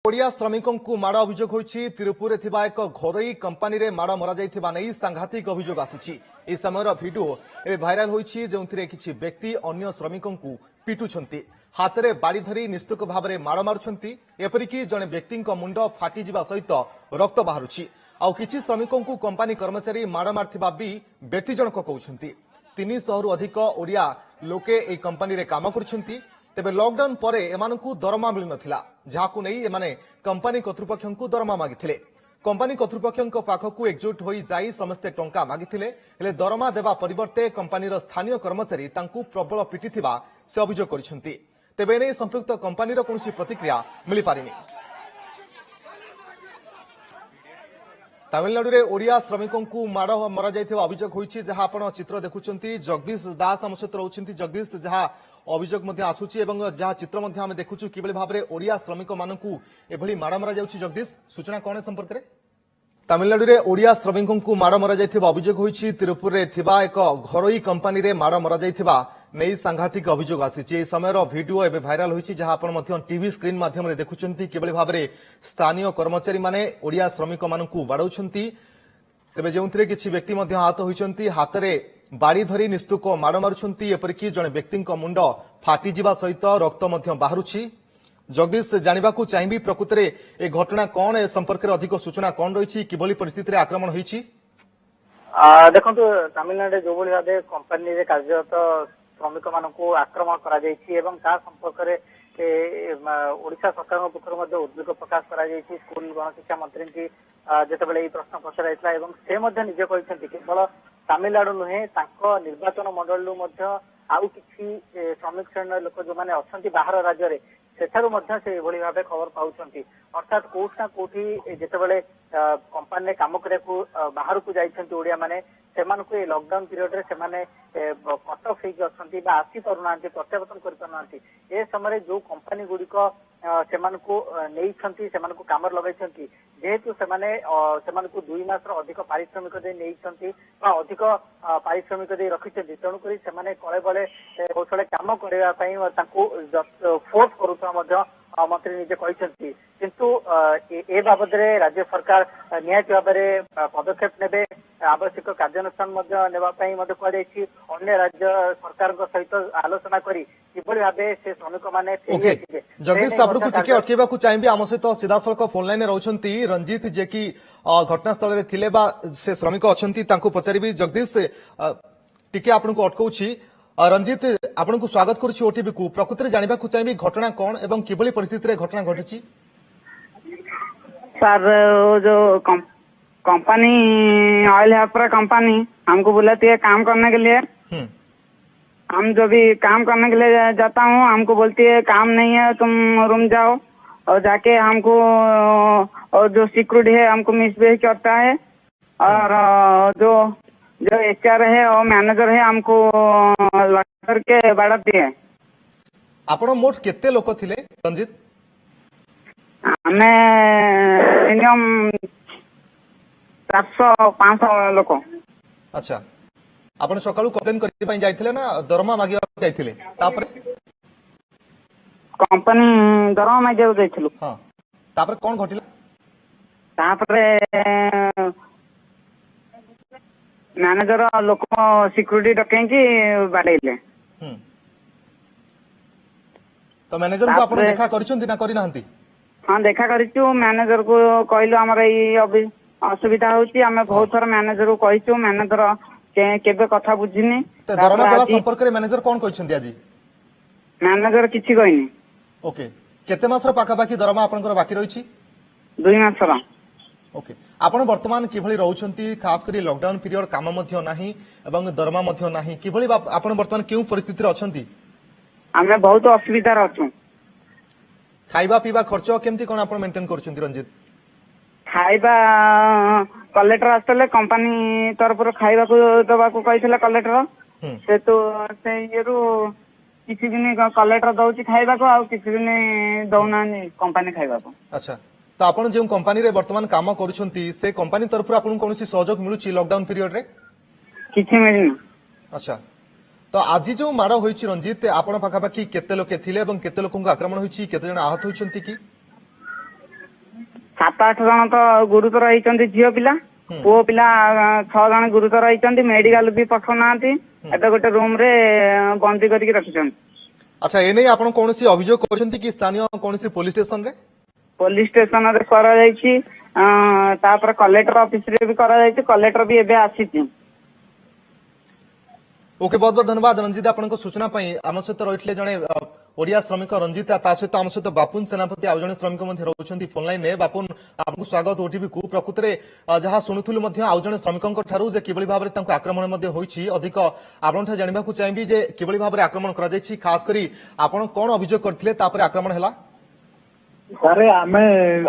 ओडिया श्रमिकों को माड़ अभियोग होइछि। तिरुपुर थिबा एक घरोई कंपनी रे माड़ मरा जाइथिबा नै सांघातिक अभियोग आसिछि। ए समयर वीडियो ए भाइराल होइछि जोंथिरे किछि व्यक्ति अन्य श्रमिकों को पिटुछंती, हाथ रे बाड़ी धरी निस्तुक भाबरे माड़ मारुछंती। एपरिकी जणे व्यक्तिଙ୍କ मुंड फाटी जिबा सहित रक्त बाहरुछि। आउ किछि श्रमिकों को कंपनी कर्मचारी माड़ मारथिबा भी व्यक्ति जनक कहउछंती। 300 रु अधिक ओडिया लोके ए कंपनी रे काम करुछंती। तेबे लॉकडाउन परे एमानकु दरमा मिल नथिला, जाहाकु नै एमाने कंपनी कर्तृपक्षंकु दरमा मागिथिले। कंपनी कर्तृपक्षंक पाखकु एकजुट होई जाई समस्ते टंका मागिथिले, हेले दरमा देवा परिवर्ते कंपनीर स्थानीय कर्मचारी तांकु प्रबल पिटिथिबा से अभियोग करिसंती। तेबे नै संपृक्त कंपनीर कोनोसी प्रतिक्रिया मिली पारिनी। तमिलनाडु रे ओडिया श्रमिकों को माड़ मरा जाइथिबा अभियोग होइछि, जहा आपण चित्र देखुछंती। जगदीश दास हम सहित रहउछंती। जगदीश, जहा अभियोग मध्य आसुछि एवं जहा चित्र मध्य हम देखुछु किबळे भाबरे ओडिया श्रमिक मानकु एभली माड़ मरा जाउछि। जगदीश, सूचना कोन संपर्क रे? तमिलनाडु रे ओडिया श्रमिकों को माड़ मरा जाइथिबा अभियोग होइछि। तिरुपुर रे थिबा एक घरोई कंपनी रे माड़ मरा जाइथिबा नै सांघातिक अभियोग आसिछि। ए समयर वीडियो एबे भाइराल होइछि, जहा आपण मध्य टीवी स्क्रीन माध्यम रे देखुछंती किबळे भाबरे स्थानीय कर्मचारी माने ओडिया श्रमिक मानकु बाडौछंती। तेबे जोंथिरे किछि व्यक्ति मध्य आहत होइछंती, हाथ रे बाड़ी धरी निस्तुक माड़ मारुछंती। एपरिकी जणे व्यक्तिଙ୍କ मुंड फाटी जिबा सहित रक्त मध्य बाहरुछि। जगदीश, जानिबाकू चाहिबी प्रकृत रे ए घटना कोन, ए संपर्क रे अधिक सूचना कोन रहिछि, किबोली परिस्थिति रे आक्रमण होइछि? देखंतु तमिलनाडु जो भली भाबे कंपनी रे कार्यरत श्रमिक मानकू आक्रमण करा जायछि एवं ता संपर्क रे ओडिशा सरकार पक्षर मध्य उद्वेग प्रकाश करा जायछि। स्कूल गणशिक्षा मंत्री की जेतेबेले ई प्रश्न पचराइतला एवं से मध्य निजे कहिसंती केवल तमिलनाडु नुहे तांको निर्वाचन मंडल मध्य आउ किछि श्रमिक श्रेणी लोक जो माने अछंती बाहर राज्य रे सेठारु मध्य से एभली भाबे खबर पाउछंती। अर्थात कोठना कोठी जेतेबेले कंपनी रे काम करियाकू बाहर को जाइछंती ओडिया माने सेमानकू ए लॉकडाउन पीरियड रे सेमाने कट ऑफ हेकि अछंती बा आसी पारुनांती, प्रत्यावर्तन करि पारुनांती। ए समय जो कंपनी गुडिक सेमानकू नेइछंती, सेमानकू कामर लगाइछंती, जेहेतु सेमाने सेमानकू 2 मासर अधिक पारिश्रमिक दे नेइछंती बा अधिक पारिश्रमिक दे रखिछंती, तेणु करी सेमाने कळे बळे कौशले काम करिया पई तांकू फोर्स करूता मध्य मंत्री निजे कहिसंती। किंतु ए बाबद रे राज्य सरकार नियत भाबरे पदक्षेप नेबे, आवश्यक कार्यानुष्ठान मध्य नेबा पई मध्य कहि अन्य राज्य सरकार सहित आलोचना करी किबळी भाबे से श्रमिक माने फेरि आथिबे। जगदीश, आपको टिके अटकेबाकू चाहिबी। आम सहित सीधासळख फोन लाइन रहउछंती रंजीत, जे कि घटनास्थल रे थिले बा से श्रमिक अछंती, तांको पचारिबी। जगदीश, टिके आपनको अटकउछि। रंजीत, आपनको स्वागत करूछि ओटीवी को। प्रकृत रे जानिबाकू चाहिबी घटना कोन एवं किबळी परिस्थिति रे घटना घटिछि? सर, जो कंपनी ऑयल हेल्पर कंपनी हमको बुलाती है काम करने के लिए। हम जो भी काम करने के लिए जाता हूँ, हमको बोलती है काम नहीं है, तुम रूम जाओ। और जाके हमको और जो सिक्योरिटी है हमको मिसबिहेव करता है। और जो एचआर है और मैनेजर है हमको लगा के बाड़ती है। आपण मोट केते लोक थिले रंजीत? हमें मिनिमम 400-500 लोक। अच्छा, आपण सकाळू कंप्लेन करि पई जाइथिले ना दरमा मागिया जाइथिले? तापर कंपनी दरमा मागिया जाइथिलु। हां, तापर कोन घटिला? तापर मैनेजर लोक सिक्योरिटी डकै कि बाडैले। तो मैनेजर को आपण देखा करिसंती ना करि नाहंती? हाँ, देखा करिछु। मैनेजर को कहलु हमर ई असुविधा होची, हमें बहुत थोर मैनेजर को कहिछु। मैनेजर केबे कथा बुझिनी। तो दरमा देवा संपर्क रे मैनेजर कोन कहिसंती आजी? मैनेजर किछि कहिनी। ओके, केते मासर पाखा पाखी दरमा आपनकर बाकी रहिछि? 2 मासर। ओके, आपण वर्तमान किभली रहउछंती? खास करी लॉकडाउन पीरियड काम मध्य नाही एवं दरमा मध्य नाही, किभली आपण वर्तमान केउ परिस्थिति रे अछंती? हमें बहुत असुविधा रहछु। खाइबा पीबा खर्च केमती कोन आपण मेंटेन करछंती रंजीत? खाइबा कलेक्टर आसले कंपनी तरफ खाइबा को दबा को कहिथिला कलेक्टर। से तो से येरु किछि दिन कलेक्टर दउची खाइबा को, आ किछि दिन दउना कंपनी खाइबा को। अच्छा, तो आपण जे कंपनी रे वर्तमान काम करूछंती, से कंपनी तरफ आपण कोनोसी सहयोग मिलुची लॉकडाउन पीरियड रे? किछि मिलनी। अच्छा, तो आज जो माड़ होइछि रंजीत, आपण पाखापाखि केते लोके थिले एवं केते लोकंक आक्रमण होइछि, केते जण आहत होइछंती कि? 7-8 ଜଣ ତ ଗୁରୁତର ହେଇଛନ୍ତି ଝିଅ ପିଲା, ପୁଅ ପିଲା 6 ଜଣ ଗୁରୁତର ହେଇଛନ୍ତି, ମେଡିକାଲ ବି ପଠାଉନାହାନ୍ତି, ଏବେ ଗୋଟେ ରୁମ ରେ ବନ୍ଦୀ କରିକି ରଖିଛନ୍ତି। ଆଚ୍ଛା ଏ ନେଇ ଆପଣ କୌଣସି ଅଭିଯୋଗ କରିଛନ୍ତି କି ସ୍ଥାନୀୟ କୌଣସି ପୋଲିସ ଷ୍ଟେସନରେ? ପୋଲିସ ଷ୍ଟେସନରେ କରାଯାଇଛି, ତାପରେ କଲେକ୍ଟର ଅଫିସରେ ବି କରାଯାଇଛି, କଲେକ୍ଟର ବି ଏବେ ଆସିଛି। ओके बहुत बहुत धन्यवाद रंजित आपनको सूचना पाई आम सहित रही जड़े ओडिया श्रमिक रंजिता ता सहित आम सहित बापुन सेनापति आउ जड़े श्रमिक रोचंती फोन लाइन ने बापुन आपको स्वागत ओटीवी को प्रकृत में जहां शुणुलु आउ जड़े श्रमिकों ठारू जे किभली भाबरे तांको आक्रमण होईछि अधिक आपन जानिबा को चाहिबी जे किभली भाबरे आक्रमण करा जायछि खास करी आपण कोन अभियोग करथिले तापर आक्रमण हैला सारे आमे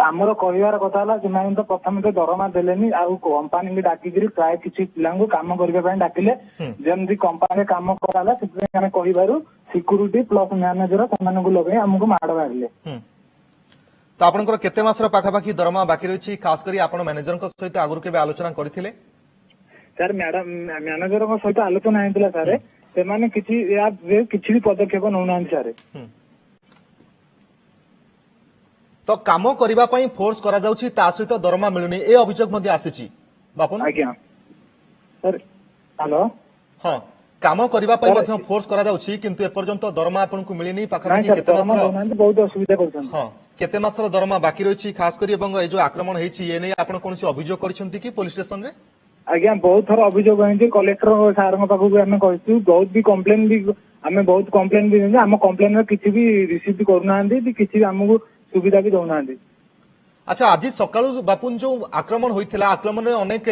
आमर कहबार कथा हला सेमाने तो प्रथम तो दरमा देलेनी आउ कंपनी भी डाकिगिरी प्राय किछि पिलांगु काम करबा पय डाकिले जेमदी कंपनी काम कराला सेते आमे कहिबारु सिक्युरिटी प्लस मैनेजर सेमाने को लगे हमको माड मारले। तो आपनकर केते मासर पाखा पाखी दरमा बाकी रहिछि खास करी आपण मैनेजर को सहित आगुर केबे आलोचना करथिले? सर मैडम मैनेजर को सहित आलोचना हेतिला सारे सेमाने किछि या किछि भी पदक्षेप नउनान सारे। तो काम करबा पई फोर्स करा जाउछि ता सहित दरमा मिलुनी ए अभियोग मध्ये आसीछि बापुन? आज्ञा सर हेलो हां काम करबा पई मध्ये फोर्स करा जाउछि किंतु ए पर्यंत दरमा आपनको मिलिनी पाखा पाखी केते दरमा मासर नउनान बहुत असुविधा करछन। हां केते मासर दरमा बाकी रहिछि खास करी एवं ए जो आक्रमण हेछि ए नै आपण कोनसी अभियोग करछन्ती कि पुलिस स्टेशन रे? आज्ञा बहुत थर अभियोग है कलेक्टर सार पाखु आम कहूँ बहुत भी कम्प्लेन भी आम बहुत कम्प्लेन भी आम कम्प्लेन किसी भी रिसीव करूना किसी आमको सुविधा भी दौना। अच्छा आज सकाळु बापुन जो आक्रमण होइथिला आक्रमण रे अनेक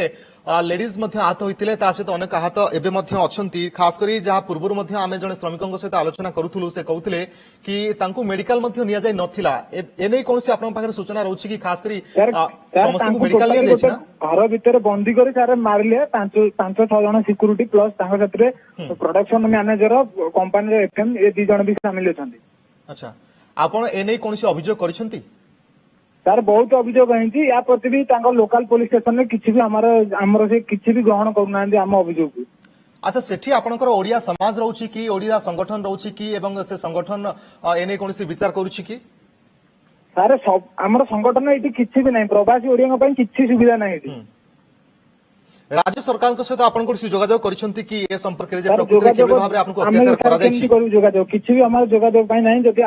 लेडीज मध्ये आहत होइथिले ता सहित अनेक आहत एबे मध्ये अछंती खास करी जहा पूर्वरु मध्ये आमे जने श्रमिकଙ୍କ सहित आलोचना करूथुलु से कहउथिले कि तांकु मेडिकल मध्ये निया जाय नथिला ए नै कोनसी आपन पाखरे सूचना रहउछि कि खास करी समस्त को मेडिकल निया जायछि ना घर भीतर बंदी करी सारे मारले 5-6 जण सिक्युरिटी प्लस तांका साथे प्रोडक्शन मैनेजर कंपनी रे एफएम ए 2 जण भी शामिल अछंती। अच्छा आपण ए नै कोनसी अभियोग करिसंती? सर बहुत अभियोग है या प्रति भी लोकल पुलिस स्टेशन में किसी भी आमर से किसी भी ग्रहण करूना आम अभियोग को। अच्छा सेठी आपनकर ओडिया समाज रहउछि कि ओडिया संगठन रहउछि कि एवं से संगठन एने कोनसी विचार करूछि कि? सारे सब आमर संगठन एठी किछि भी नहीं प्रवासी ओडिया पई किछि सुविधा नहीं एठी। राज्य सरकार के सहित आपन कोसी जोगाजोग करिसंती कि ए संपर्क रे जे प्रकृति केबे भाबरे आपनको अत्याचार करा जायछि? जोगाजोग किछि भी हमर जोगाजोग पई नहीं जदि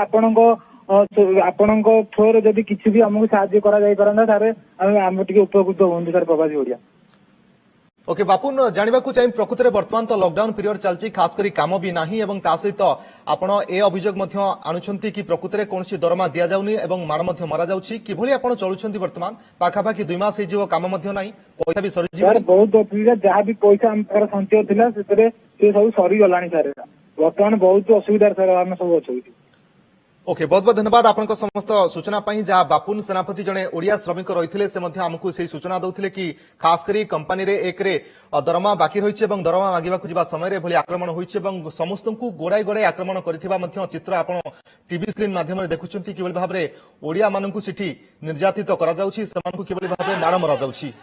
आपणको थ्रोरे जदि किछि भी हमको साहाय्य करा जाय परंदा सारे हम टिके उपकृत होंदी सर प्रवासी ओडिया। ओके बापुन जानिबा को चाहि प्रकृति रे वर्तमान तो लॉकडाउन पीरियड चलछि खास करी काम भी नाही एवं ता सहित आपण ए अभियोग मध्ये आणुछंती कि प्रकृति रे कोनसी दरमा दिया जाउनी एवं मार मध्ये मरा जाउछि किभली आपण चलुछंती वर्तमान पाखा पाखी 2 मास हे जीव काम मध्ये नाही पैसा भी सरी जीव सर बहुत असुविधा जहाँ भी पैसा हमर संचय थिला सेतरे से सब सरी गलानी सर वर्तमान बहुत असुविधा सर हम सब अछि। ओके बहुत बहुत धन्यवाद आपनको समस्त सूचना पाई जहाँ बापुन सेनापति जड़े ओडिया श्रमिक रही से आमको से सूचना दौले कि खास करी कंपनी रे एक रे दरमा बाकी रही दरमा मागिबाकू जिबा समय भली आक्रमण होइछि समस्त को गोड़ाई गोड़ाई आक्रमण करथिबा चित्र आपण टीवी स्क्रीन माध्यम देखुछंती किबल भाबरे ओडिया माननकु सिठी निर्यातित करा जाउछि सेमानकु किबल भाबरे मार मरा जाउछि।